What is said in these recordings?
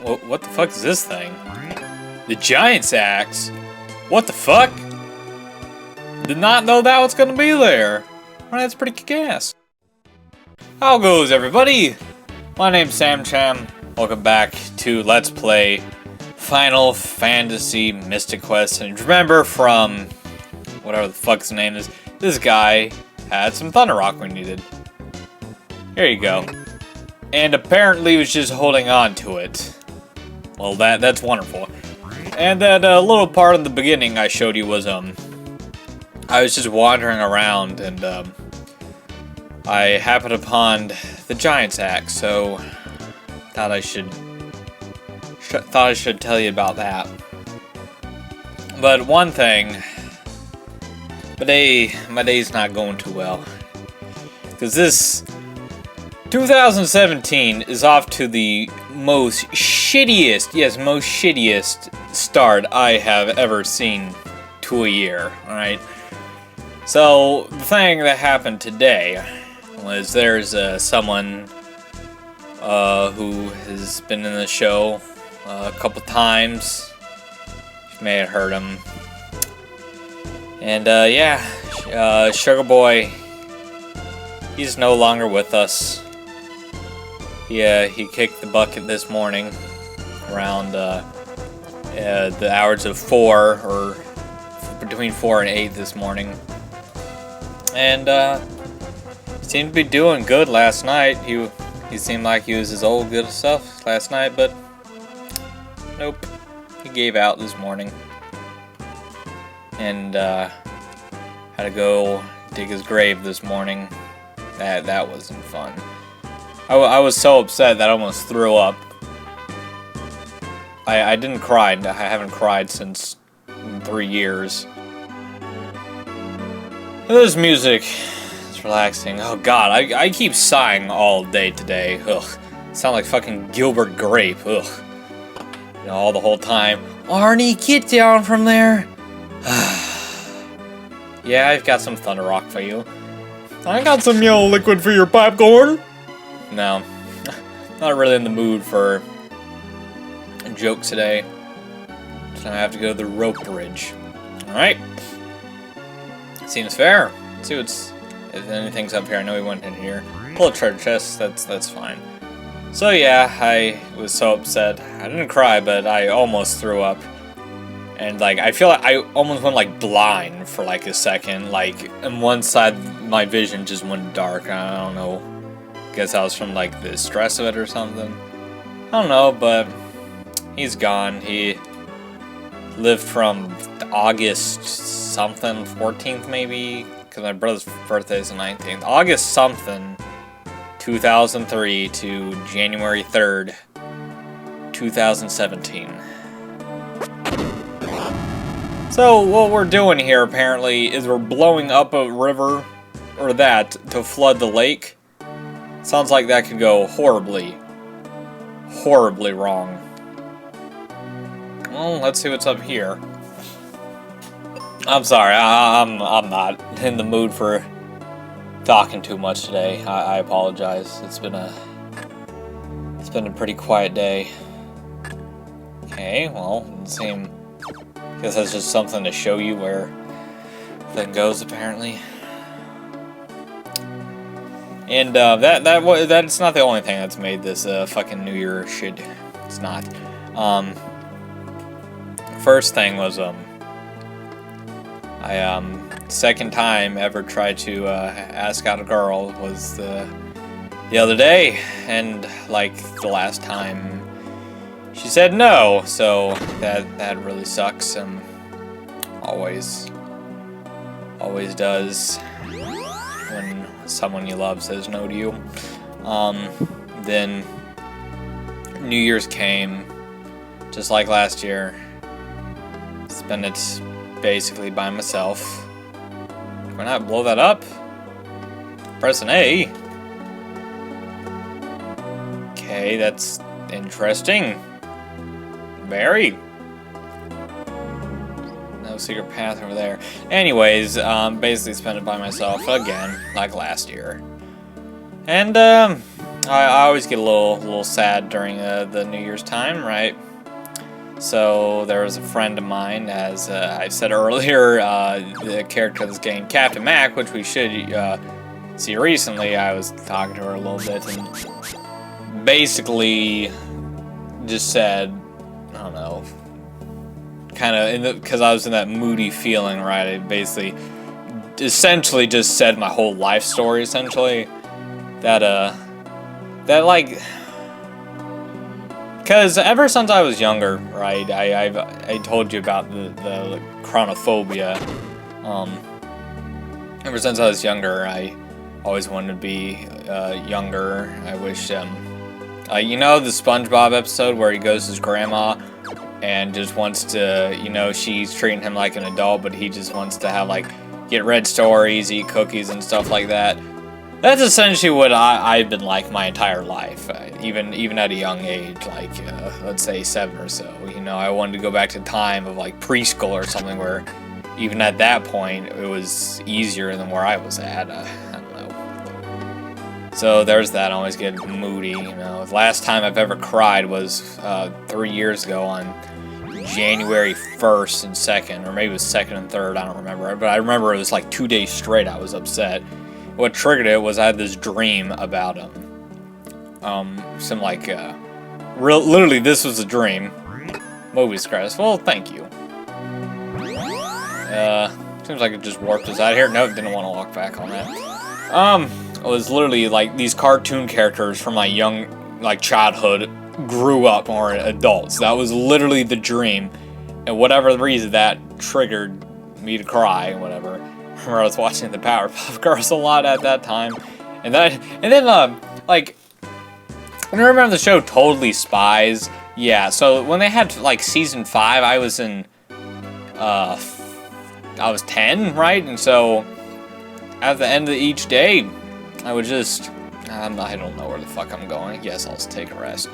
What the fuck is this thing? The Giant's Axe? What the fuck? Did not know that was gonna be there. Well, that's pretty kick-ass. How goes, everybody? My name's Sam Cham. Welcome back to Let's Play Final Fantasy Mystic Quest. And remember from whatever the fuck his name is, this guy had some Thunder Rock we needed. Here you go. And apparently was just holding on to it. Well, that's wonderful. And that little part in the beginning I showed you was I was just wandering around and I happened upon the Giant's Axe, so thought I should tell you about that. But one thing, my day's not going too well, because this 2017 is off to the most shittiest start I have ever seen to a year. All right. So the thing that happened today was there's someone who has been in the show a couple times. You may have heard him. And yeah, SugarBoy, he's no longer with us. He kicked the bucket this morning around the hours of 4, or between 4 and 8 this morning. And seemed to be doing good last night. He seemed like he was his old good self last night, but nope, he gave out this morning. And had to go dig his grave this morning. That wasn't fun. I was so upset that I almost threw up. I didn't cry. I haven't cried since 3 years. This music is relaxing. Oh god, I keep sighing all day today. Ugh. Sound like fucking Gilbert Grape. Ugh. You know, all the whole time. Arnie, get down from there. Yeah, I've got some Thunder Rock for you. I got some yellow liquid for your popcorn. No, not really in the mood for jokes today. So I have to go to the rope bridge. Alright. Seems fair. Let's see if anything's up here. I know we went in here. Pull a treasure chest, that's fine. So yeah, I was so upset. I didn't cry, but I almost threw up. And like, I feel like I almost went like blind for like a second. Like, on one side, my vision just went dark. I don't know. Guess I was from like the stress of it or something. I don't know, but he's gone. He lived from August something, 14th maybe, because my brother's birthday is the 19th. August something, 2003 to January 3rd, 2017. So what we're doing here apparently is we're blowing up a river, or that, to flood the lake. Sounds like that could go horribly wrong. Well, let's see what's up here. I'm sorry, I'm not in the mood for talking too much today. I apologize. It's been a pretty quiet day. Okay, well, I guess that's just something to show you where that goes apparently. And that's not the only thing that's made this fucking New Year shit. It's not. First thing was second time ever tried to ask out a girl was the other day, and like the last time she said no, so that really sucks. Always does when someone you love says no to you. Then New Year's came, just like last year. Spent it basically by myself. Why not blow that up? Press an A. Okay, that's interesting. Very. No secret path over there. Anyways, basically spent it by myself again, like last year. And I always get a little sad during the New Year's time, right? So there was a friend of mine, as I said earlier, the character that's getting Captain Mac, which we should see recently. I was talking to her a little bit and basically just said, I don't know, kind of because I was in that moody feeling, right? I basically, essentially, just said my whole life story, essentially. That like. Because ever since I was younger, right, I told you about the chronophobia. Ever since I was younger, I always wanted to be younger. I wish, you know, the SpongeBob episode where he goes to his grandma and just wants to, you know, she's treating him like an adult, but he just wants to have, like, get read stories, eat cookies and stuff like that. That's essentially what I've been like my entire life, even at a young age, like, let's say 7 or so. You know, I wanted to go back to time of, like, preschool or something where even at that point it was easier than where I was at. I don't know. So there's that. I always get moody, you know. The last time I've ever cried was 3 years ago on January 1st and 2nd, or maybe it was 2nd and 3rd, I don't remember. But I remember it was like 2 days straight I was upset. What triggered it was I had this dream about some like literally this was a dream. Movie scratch. Well, thank you. Seems like it just warped us out of here. Nope, didn't want to walk back on that. It was literally like these cartoon characters from my young, like, childhood grew up or adults. That was literally the dream, and whatever the reason that triggered me to cry and whatever. I remember I was watching the Powerpuff Girls a lot at that time, and then like, when I remember the show Totally Spies, yeah. So when they had like season 5, I was in, I was 10, right? And so at the end of each day, I would just, I don't know where the fuck I'm going. I guess I'll just take a rest.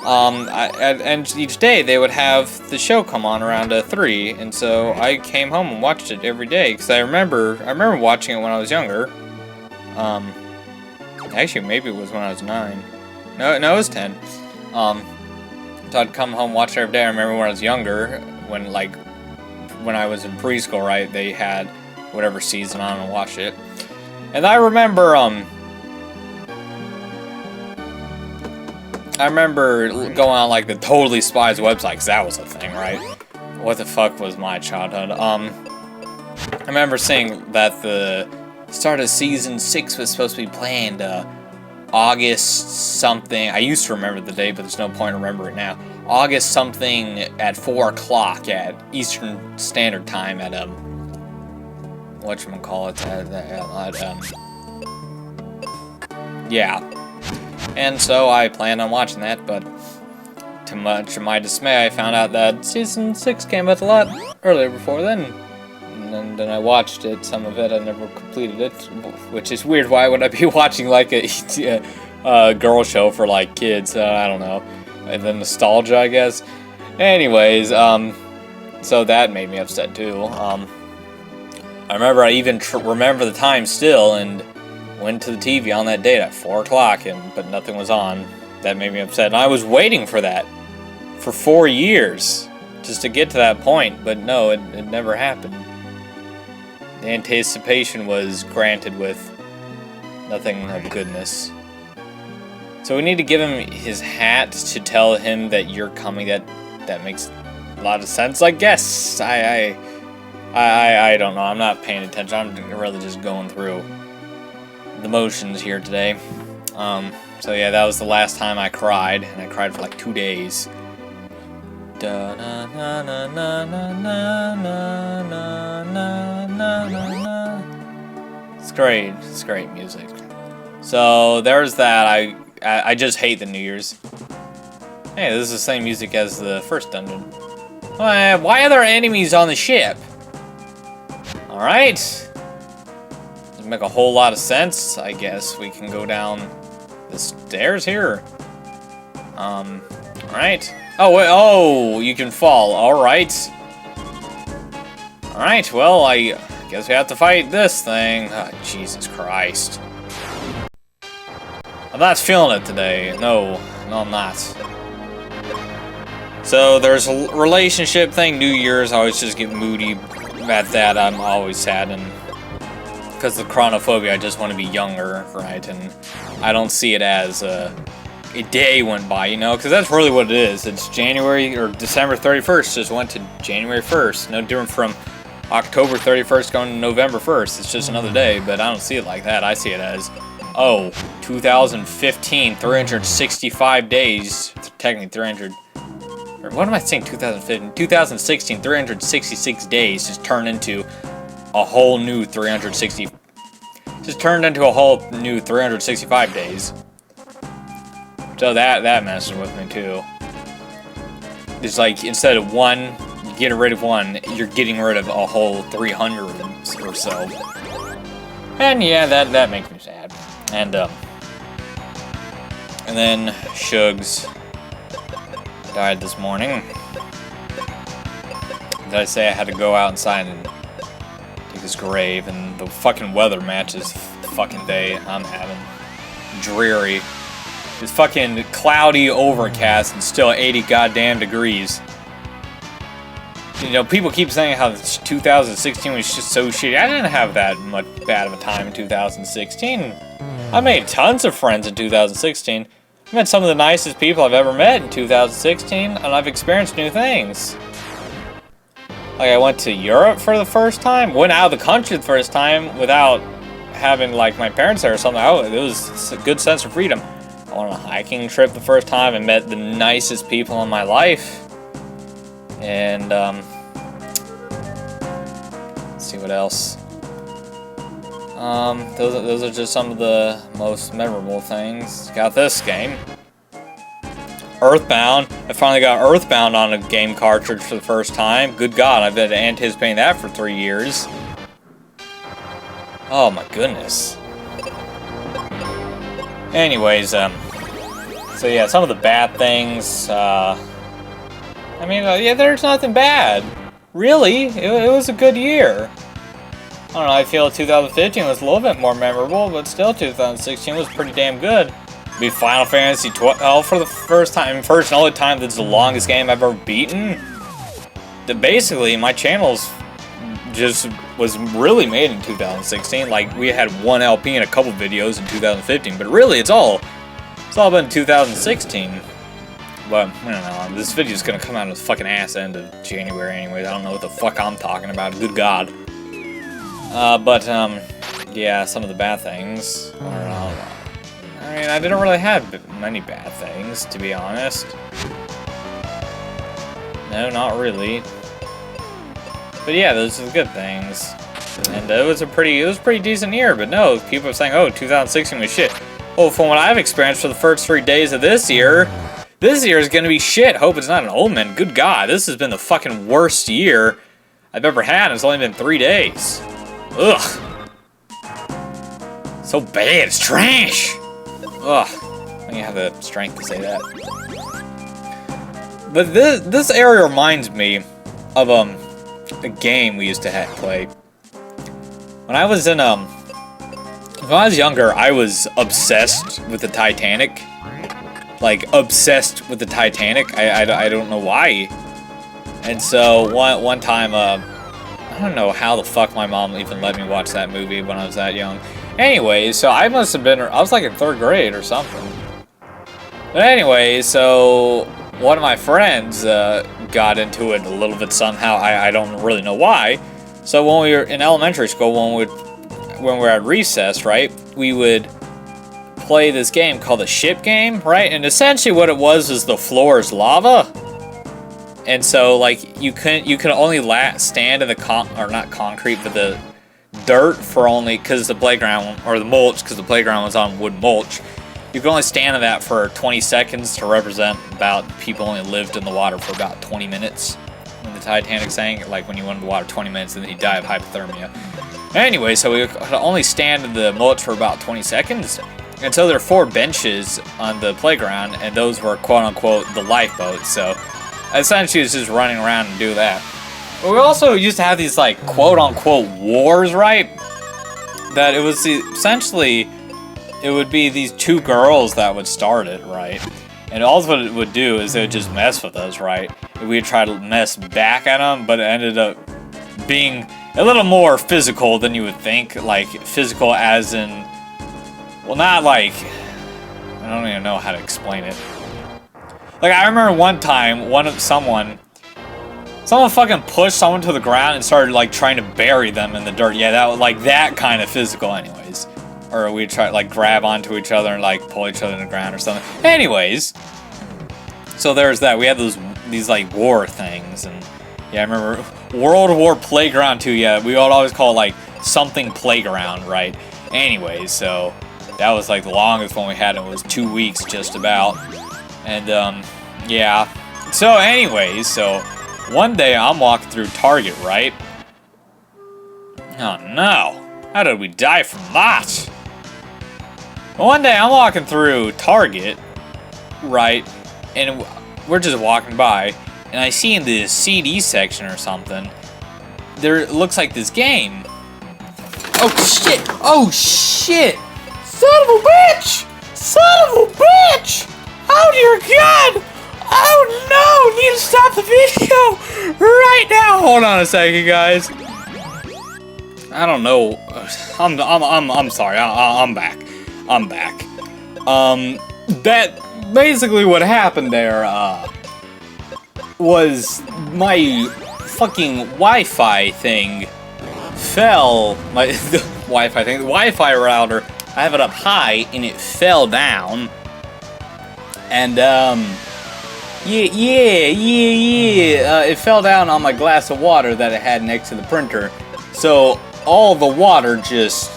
And each day they would have the show come on around 3, and so I came home and watched it every day because I remember watching it when I was younger. Actually, maybe it was when I was 9. No, it was 10. So I'd come home, watch it every day. I remember when I was younger, when I was in preschool, right? They had whatever season on and watch it, and I remember going on, like, the Totally Spies website, because that was a thing, right? What the fuck was my childhood? I remember seeing that the start of season 6 was supposed to be planned, August something. I used to remember the date, but there's no point in remembering it now. August something at 4 o'clock at Eastern Standard Time at, whatchamacallit, yeah. And so I planned on watching that, but to much of my dismay, I found out that season 6 came out a lot earlier before then. And then I watched it, some of it, I never completed it, which is weird. Why would I be watching, like, a girl show for, like, kids? I don't know. And then nostalgia, I guess. Anyways, so that made me upset, too. I remember I even remember the time still, and went to the TV on that date at 4 o'clock, but nothing was on. That made me upset. And I was waiting for that for 4 years just to get to that point, but no, it never happened. The anticipation was granted with nothing of goodness. So we need to give him his hat to tell him that you're coming. That makes a lot of sense, I guess. I don't know. I'm not paying attention. I'm really just going through the motions here today. So yeah, that was the last time I cried, and I cried for like 2 days. It's great. It's great music. So there's that. I just hate the New Year's. Hey, this is the same music as the first dungeon. Why are there enemies on the ship? Alright. Doesn't make a whole lot of sense. I guess we can go down the stairs here. Alright. Oh, wait, oh, you can fall. Alright. Alright, well, I guess we have to fight this thing. Oh, Jesus Christ. I'm not feeling it today. No, I'm not. So there's a relationship thing. New Year's, I always just get moody at that. I'm always sad, and because of the chronophobia, I just want to be younger, right? And I don't see it as a day went by, you know, because that's really what it is. It's January or December 31st just went to January 1st. No different from October 31st going to November 1st. It's just another day, but I don't see it like that. I see it as, oh, 2015, 365 days, technically 300, or what am I saying, 2015? 2016, 366 days just turned into a whole new 365 days. So that messes with me too. It's like, instead of one, getting rid of one, you're getting rid of a whole 300 or so. And yeah, that makes me sad. And then Shugs died this morning. Did I say I had to go outside and take his grave? And the fucking weather matches the fucking day I'm having. Dreary. It's fucking cloudy, overcast, and still 80 goddamn degrees. You know, people keep saying how 2016 was just so shitty. I didn't have that much bad of a time in 2016. I made tons of friends in 2016. I met some of the nicest people I've ever met in 2016, and I've experienced new things. Like, I went to Europe for the first time, went out of the country the first time without having, like, my parents there or something. It was a good sense of freedom. I went on a hiking trip the first time and met the nicest people in my life. And, let's see what else. Those are just some of the most memorable things. Got this game. Earthbound. I finally got Earthbound on a game cartridge for the first time. Good God, I've been anticipating that for 3 years. Oh my goodness. Anyways, so yeah, some of the bad things, I mean, yeah, there's nothing bad. Really, it was a good year. I don't know, I feel 2015 was a little bit more memorable, but still 2016 was pretty damn good. Beat Final Fantasy 12 for the first and only time that's the longest game I've ever beaten. Basically, my channel's just was really made in 2016. Like, we had one LP and a couple videos in 2015, but really it's all been 2016. But, I don't know, this video's gonna come out at the fucking ass end of January anyways. I don't know what the fuck I'm talking about, good God. Yeah, some of the bad things. I don't know. I mean, I didn't really have many bad things, to be honest. No, not really. But yeah, those are the good things. And it was a pretty decent year, but no, people are saying, oh, 2016 was shit. Well, from what I've experienced for the first 3 days of this year is gonna be shit. Hope it's not an omen. Good God, this has been the fucking worst year I've ever had, and it's only been 3 days. Ugh. So bad, it's trash! Ugh. I don't have the strength to say that. But this area reminds me of, a game we used to play. When I was younger, I was obsessed with the Titanic. Like, obsessed with the Titanic. I don't know why. And so, one time, I don't know how the fuck my mom even let me watch that movie when I was that young. Anyway, so I must have been, I was like in 3rd grade or something. But anyway, so one of my friends got into it a little bit somehow. I don't really know why. So when we were in elementary school, when we were at recess, right, we would play this game called the ship game, right? And essentially what it was is the floor is lava. And so, like, you can only stand in the not concrete, but the dirt for only, because the playground, or the mulch, because the playground was on wood mulch. You can only stand in that for 20 seconds to represent about people only lived in the water for about 20 minutes. When the Titanic sank, like when you went in the water 20 minutes and then you die of hypothermia. Anyway, so we could only stand in the mulch for about 20 seconds. And so there are 4 benches on the playground, and those were quote-unquote the lifeboats. So essentially it's just running around and do that. But we also used to have these, like, quote-unquote wars, right? That it was essentially, it would be these two girls that would start it, right? And all what it would do is it would just mess with us, right? We'd try to mess back at them, but it ended up being a little more physical than you would think. Like, physical as in... Well, not like... I don't even know how to explain it. Like, I remember one time, someone fucking pushed someone to the ground and started, like, trying to bury them in the dirt. Yeah, that was, like, that kind of physical anyways. Or we'd try to, like, grab onto each other and, like, pull each other in the ground or something. Anyways. So there's that. We had these, like, war things. And, yeah, I remember World War Playground 2. Yeah, we would always call it, like, something playground, right? Anyways, so that was, like, the longest one we had. It was 2 weeks, just about. And, yeah. So, anyways, so one day I'm walking through Target, right? Oh, no. How did we die from that? One day I'm walking through Target, right, and we're just walking by, and I see in the CD section or something, there looks like this game. Oh shit! Oh shit! Son of a bitch! Son of a bitch! Oh dear God! Oh no! Need to stop the video right now. Hold on a second, guys. I don't know. I'm sorry. I'm back. I'm back. That basically what happened there, was my fucking Wi-Fi thing fell. The Wi-Fi router, I have it up high and it fell down. And, it fell down on my glass of water that I had next to the printer. So, all the water just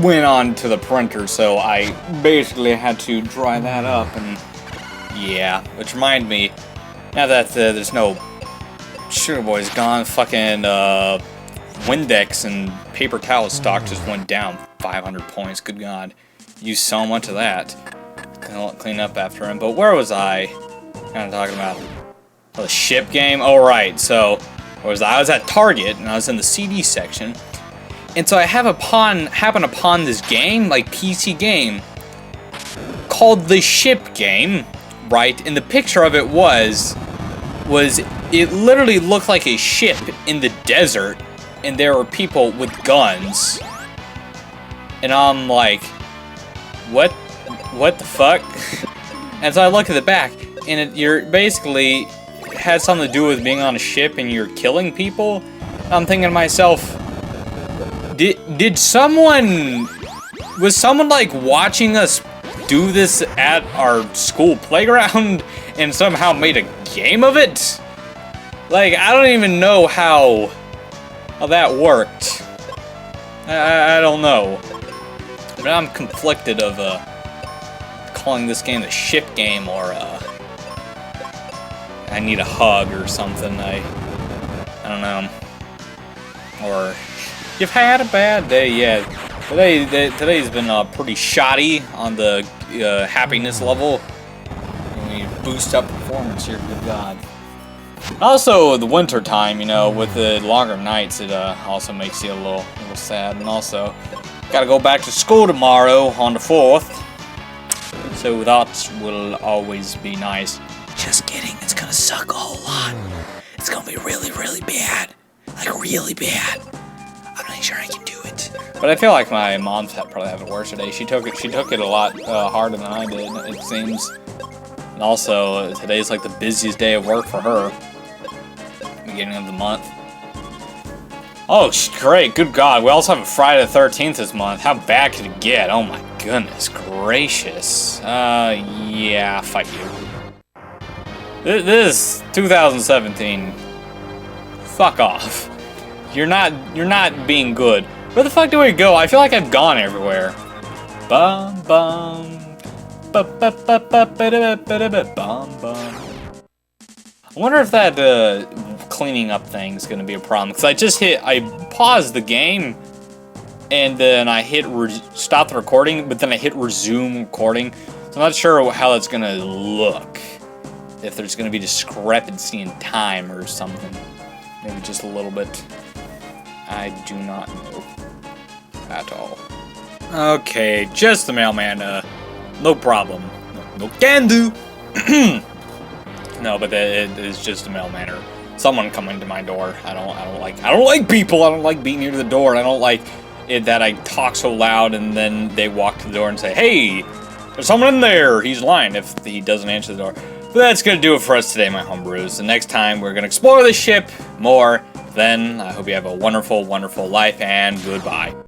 went on to the printer, so I basically had to dry that up, and yeah, which reminded me, now that there's no SugarBoy's gone, fucking Windex and paper towel stock just went down 500 points, good God, used so much of that, clean up after him. But where was I kind of talking about? Oh, the ship game? Oh right, so I was at Target, and I was in the CD section. And so I happen upon this game, like PC game, called the Ship Game, right? And the picture of it was it literally looked like a ship in the desert, and there were people with guns. And I'm like, what the fuck? And so I look at the back, and you're basically had something to do with being on a ship and you're killing people. I'm thinking to myself, was someone like watching us do this at our school playground and somehow made a game of it? Like, I don't even know how that worked. I don't know. But I'm conflicted of calling this game the ship game, or I need a hug or something. I don't know. Or you've had a bad day, yeah. Today's been pretty shoddy on the happiness level. We boost up performance here, good God. Also, the winter time, you know, with the longer nights, it also makes you a little sad. And also, gotta go back to school tomorrow on the 4th. So that will always be nice. Just kidding, it's gonna suck a whole lot. It's gonna be really, really bad. Like, really bad. I'm not sure I can do it. But I feel like my mom's probably having it worse today. She took it a lot harder than I did, it seems. And also, today's like the busiest day of work for her. Beginning of the month. Oh, great, good God. We also have a Friday the 13th this month. How bad could it get? Oh my goodness gracious. Yeah, fuck you. This 2017. Fuck off. You're not being good. Where the fuck do we go? I feel like I've gone everywhere. Bum bum. Bum bum. I wonder if that cleaning up thing is gonna be a problem. Cause I paused the game, and then I hit stop the recording, but then I hit resume recording. So I'm not sure how that's gonna look. If there's gonna be discrepancy in time or something. Maybe just a little bit. I do not know at all. Okay, just the mailman. No problem. No can do. No, but it is just a mailman or someone coming to my door. I don't like people. I don't like being near the door. I don't like it that I talk so loud and then they walk to the door and say, "Hey, there's someone in there." He's lying if he doesn't answer the door. But that's gonna do it for us today, my homebrews. The next time we're gonna explore the ship more. Then I hope you have a wonderful, wonderful life, and goodbye.